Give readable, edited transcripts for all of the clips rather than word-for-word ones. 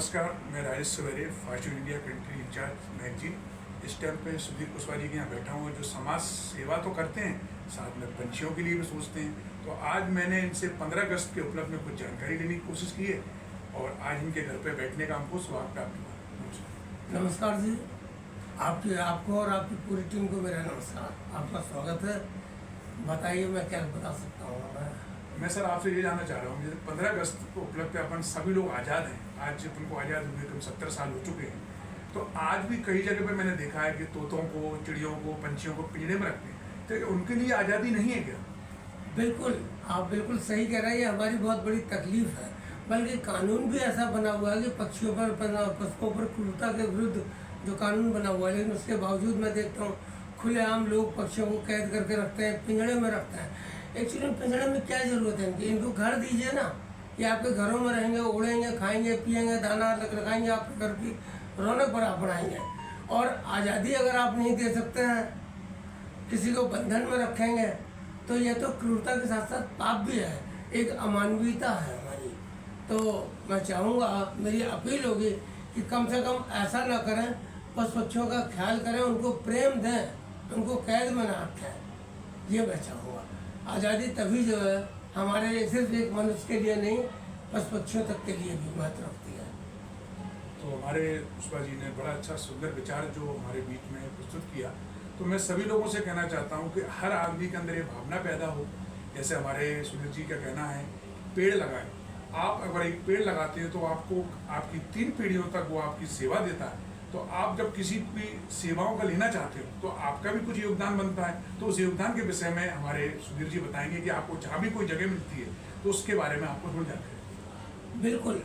नमस्कार, मैं Rajesh Savere, Fortune India country incharge magazine. इस टाइम पे सुधीर कुशवाहा जी के यहाँ बैठा हूँ, जो समाज सेवा तो करते हैं, साथ में पंछियों के लिए भी सोचते हैं। तो आज मैंने इनसे 15 अगस्त के उपलक्ष्य में कुछ जानकारी लेने की कोशिश की है और आज इनके घर पे बैठने का हमको सौभाग्य प्राप्त हुआ। नमस्कार जी, आपको और आपकी पूरी टीम को मेरा नमस्कार। आपका स्वागत है। बताइए मैं क्या बता सकता हूँ। मैं सर आपसे ये जानना चाह रहा हूँ, जैसे 15 अगस्त को उपलक्ष्य पे अपन सभी लोग आज़ाद हैं। आज अपन को आज़ाद हुए कम 70 साल हो चुके हैं। तो आज भी कई जगह पे मैंने देखा है कि तोतों को, चिड़ियों को, पंछियों को पिंजरे में रखते हैं। तो उनके लिए आज़ादी नहीं है क्या? बिल्कुल, आप बिल्कुल सही कह रहे हैं। ये हमारी बहुत बड़ी तकलीफ है। बल्कि कानून भी ऐसा बना हुआ है कि पक्षियों पर, पशुओं पर क्रूरता के विरुद्ध जो कानून बना हुआ है, लेकिन उसके बावजूद मैं देखता हूँ खुलेआम लोग पक्षियों को कैद करके रखते हैं, पिंजड़े में रखते हैं। एक्चुअली पिंजड़े में क्या जरूरत है इनकी? इनको घर दीजिए ना। ये आपके घरों में रहेंगे, उड़ेंगे, खाएंगे, पिएंगे, दाना लगाएंगे, आपके घर की रौनक बढ़ाएंगे। और आज़ादी अगर आप नहीं दे सकते हैं, किसी को बंधन में रखेंगे, तो ये तो क्रूरता के साथ साथ पाप भी है, एक अमानवीयता है हमारी। तो मैं चाहूँगा, मेरी अपील होगी कि कम से कम ऐसा ना करें, पशु पक्षियों का ख्याल करें, उनको प्रेम दें, उनको कैद में ना रखें। ये मैं चाहूँगा। आज़ादी तभी जो है हमारे लिए सिर्फ एक मनुष्य के लिए नहीं, पशु पक्षियों तक के लिए भी महत्व रखती है। तो हमारे कुशवाहा जी ने बड़ा अच्छा सुंदर विचार जो हमारे बीच में प्रस्तुत किया। तो मैं सभी लोगों से कहना चाहता हूँ कि हर आदमी के अंदर ये भावना पैदा हो। जैसे हमारे सुधीर जी का कहना है, पेड़ लगाएं। आप अगर एक पेड़ लगाते हैं तो आपको आपकी 3 पीढ़ियों तक वो आपकी सेवा देता है। तो आप जब किसी भी सेवाओं का लेना चाहते हो तो आपका भी कुछ योगदान बनता है। तो उस योगदान के विषय में हमारे सुधीर जी बताएंगे कि आपको जहाँ भी कोई जगह मिलती है तो उसके बारे में आपको थोड़ी जानकारी। बिल्कुल,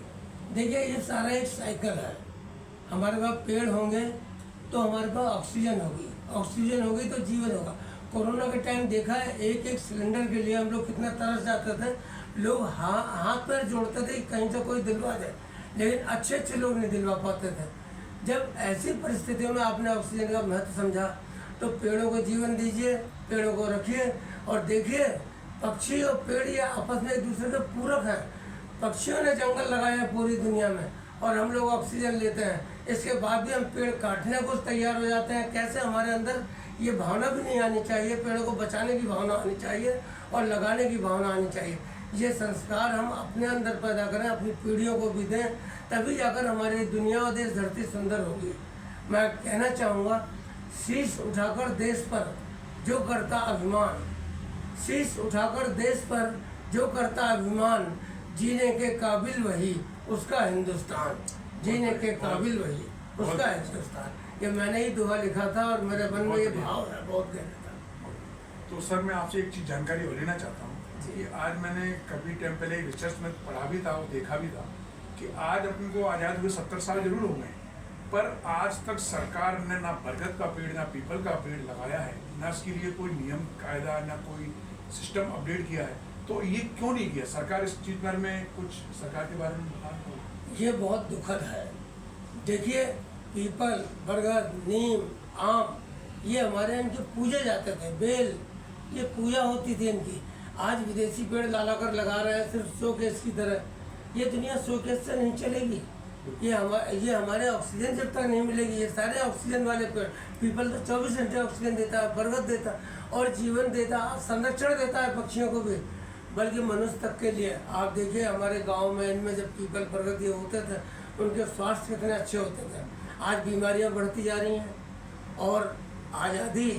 देखिए ये सारा एक साइकिल है। हमारे पास पेड़ होंगे तो हमारे पास ऑक्सीजन होगी, ऑक्सीजन होगी तो जीवन होगा। कोरोना के टाइम देखा है, एक सिलेंडर के लिए हम लोग कितना तरस जाते थे। लोग हाथ पैर जोड़ते थे कहीं से कोई दिलवा दे, लेकिन अच्छे लोग नहीं दिलवा पाते थे। जब ऐसी परिस्थितियों में आपने ऑक्सीजन का महत्व समझा, तो पेड़ों को जीवन दीजिए, पेड़ों को रखिए। और देखिए, पक्षी और पेड़ ये आपस में एक दूसरे के पूरक हैं। पक्षियों ने जंगल लगाए हैं पूरी दुनिया में और हम लोग ऑक्सीजन लेते हैं। इसके बाद भी हम पेड़ काटने को तैयार हो जाते हैं। कैसे? हमारे अंदर ये भावना भी नहीं आनी चाहिए। पेड़ों को बचाने की भावना आनी चाहिए और लगाने की भावना आनी चाहिए। ये संस्कार हम अपने अंदर पैदा करें, अपनी पीढ़ियों को भी दें, तभी जाकर हमारी दुनिया और देश धरती सुंदर होगी। मैं कहना चाहूँगा, शीश उठाकर देश पर जो करता अभिमान, शीश उठाकर देश पर जो करता अभिमान, जीने के काबिल वही उसका हिंदुस्तान, जीने के काबिल वही उसका हिंदुस्तान। ये मैंने ही दोहा लिखा था और मेरे मन में ये भाव है, बहुत गहरा था। तो सर मैं आपसे एक चीज़ जानकारी और लेना चाहता हूँ कि आज मैंने कभी टाइम पहले रिसर्च में पढ़ा भी था और देखा भी था कि आज अपन को आज़ाद हुए 70 साल जरूर हो गए, पर आज तक सरकार ने ना बरगद का पेड़, ना पीपल का पेड़ लगाया है, ना इसके लिए कोई नियम कायदा, ना कोई सिस्टम अपडेट किया है। तो ये क्यों नहीं किया सरकार? इस चीज़ पर में कुछ सरकार के बारे में बताना। ये बहुत दुखद है। देखिए, पीपल, बरगद, नीम, आम, ये हमारे इनके पूजे जाते थे। बेल, ये पूजा होती थी इनकी। आज विदेशी पेड़ ला कर लगा रहे हैं सिर्फ शोकेस की तरह। ये दुनिया शोकेस से नहीं चलेगी। ये हमारे ऑक्सीजन जब तक नहीं मिलेगी। ये सारे ऑक्सीजन वाले पेड़, पीपल तो 24 घंटे ऑक्सीजन देता है, बरगद देता है और जीवन देता है, संरक्षण देता है पक्षियों को भी, बल्कि मनुष्य तक के लिए। आप देखिए, हमारे गांव में इनमें जब पीपल, बरगद ये होते थे, उनके स्वास्थ्य कितने अच्छे होते थे। आज बीमारियां बढ़ती जा रही हैं। और आज़ादी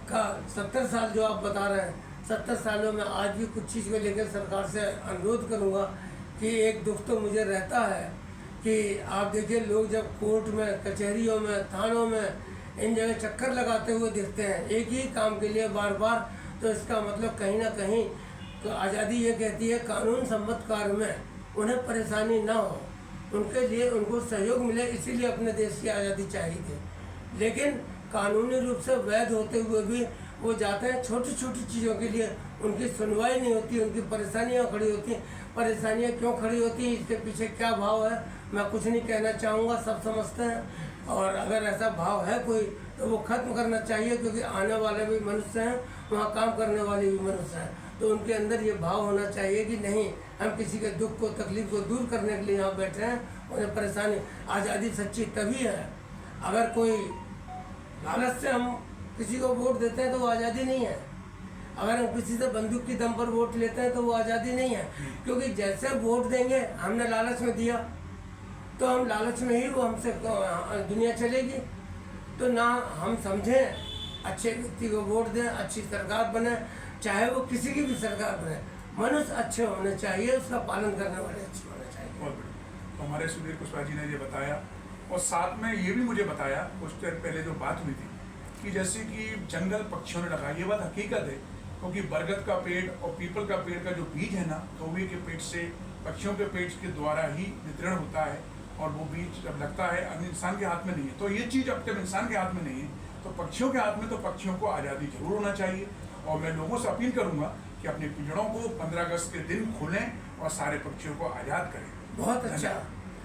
का 70 साल जो आप बता रहे हैं, 70 सालों में आज भी कुछ चीज़ को लेकर सरकार से अनुरोध करूंगा कि एक दुख तो मुझे रहता है कि आप देखिए, लोग जब कोर्ट में, कचहरियों में, थानों में, इन जगह चक्कर लगाते हुए दिखते हैं एक ही काम के लिए बार बार, तो इसका मतलब कहीं ना कहीं तो आज़ादी ये कहती है कानून सम्मत कार्य में उन्हें परेशानी ना हो, उनके लिए उनको सहयोग मिले, इसीलिए अपने देश की आज़ादी चाहिए थी। लेकिन कानूनी रूप से वैध होते हुए भी वो जाते हैं छोटी छोटी चीज़ों के लिए, उनकी सुनवाई नहीं होती, उनकी परेशानियाँ खड़ी होती हैं। परेशानियाँ क्यों खड़ी होती हैं, इसके पीछे क्या भाव है, मैं कुछ नहीं कहना चाहूँगा, सब समझते हैं। और अगर ऐसा भाव है कोई, तो वो खत्म करना चाहिए, क्योंकि आने वाले भी मनुष्य हैं, वहाँ काम करने वाले भी मनुष्य हैं। तो उनके अंदर ये भाव होना चाहिए कि नहीं, हम किसी के दुख को तकलीफ को दूर करने के लिए यहाँ बैठे हैं, उन्हें परेशानी। आज़ादी सच्ची तभी है, अगर कोई लालच से हम किसी को वोट देते हैं तो वो आज़ादी नहीं है। अगर हम किसी से बंदूक की दम पर वोट लेते हैं तो वो आज़ादी नहीं है, क्योंकि जैसे वोट देंगे, हमने लालच में दिया तो हम लालच में ही वो हमसे दुनिया चलेगी। तो ना हम समझें, अच्छे व्यक्ति को वोट दें, अच्छी सरकार बने, चाहे वो किसी की भी सरकार बने, मनुष्य अच्छे होने चाहिए, उसका पालन करने वाले अच्छे होने चाहिए। बहुत बढ़िया। तो हमारे सुधीर कुशवाहा जी ने ये बताया, और साथ में ये भी मुझे बताया कुछ देर पहले जो बात हुई थी कि जैसे कि जंगल पक्षियों ने लगाया, ये बात हकीकत है, क्योंकि बरगद का पेड़ और पीपल का पेड़ का जो बीज है ना, कौवे के पेट से पक्षियों के पेट के द्वारा ही वितरण होता है, और वो बीज जब लगता है इंसान के हाथ में नहीं है। तो ये चीज़ अब जब इंसान के हाथ में नहीं है तो पक्षियों के हाथ में, तो पक्षियों को आज़ादी जरूर होना चाहिए। और मैं लोगों से अपील करूंगा कि अपने पिंजड़ों को 15 अगस्त के दिन खोलें और सारे पक्षियों को आज़ाद करें। बहुत अच्छा।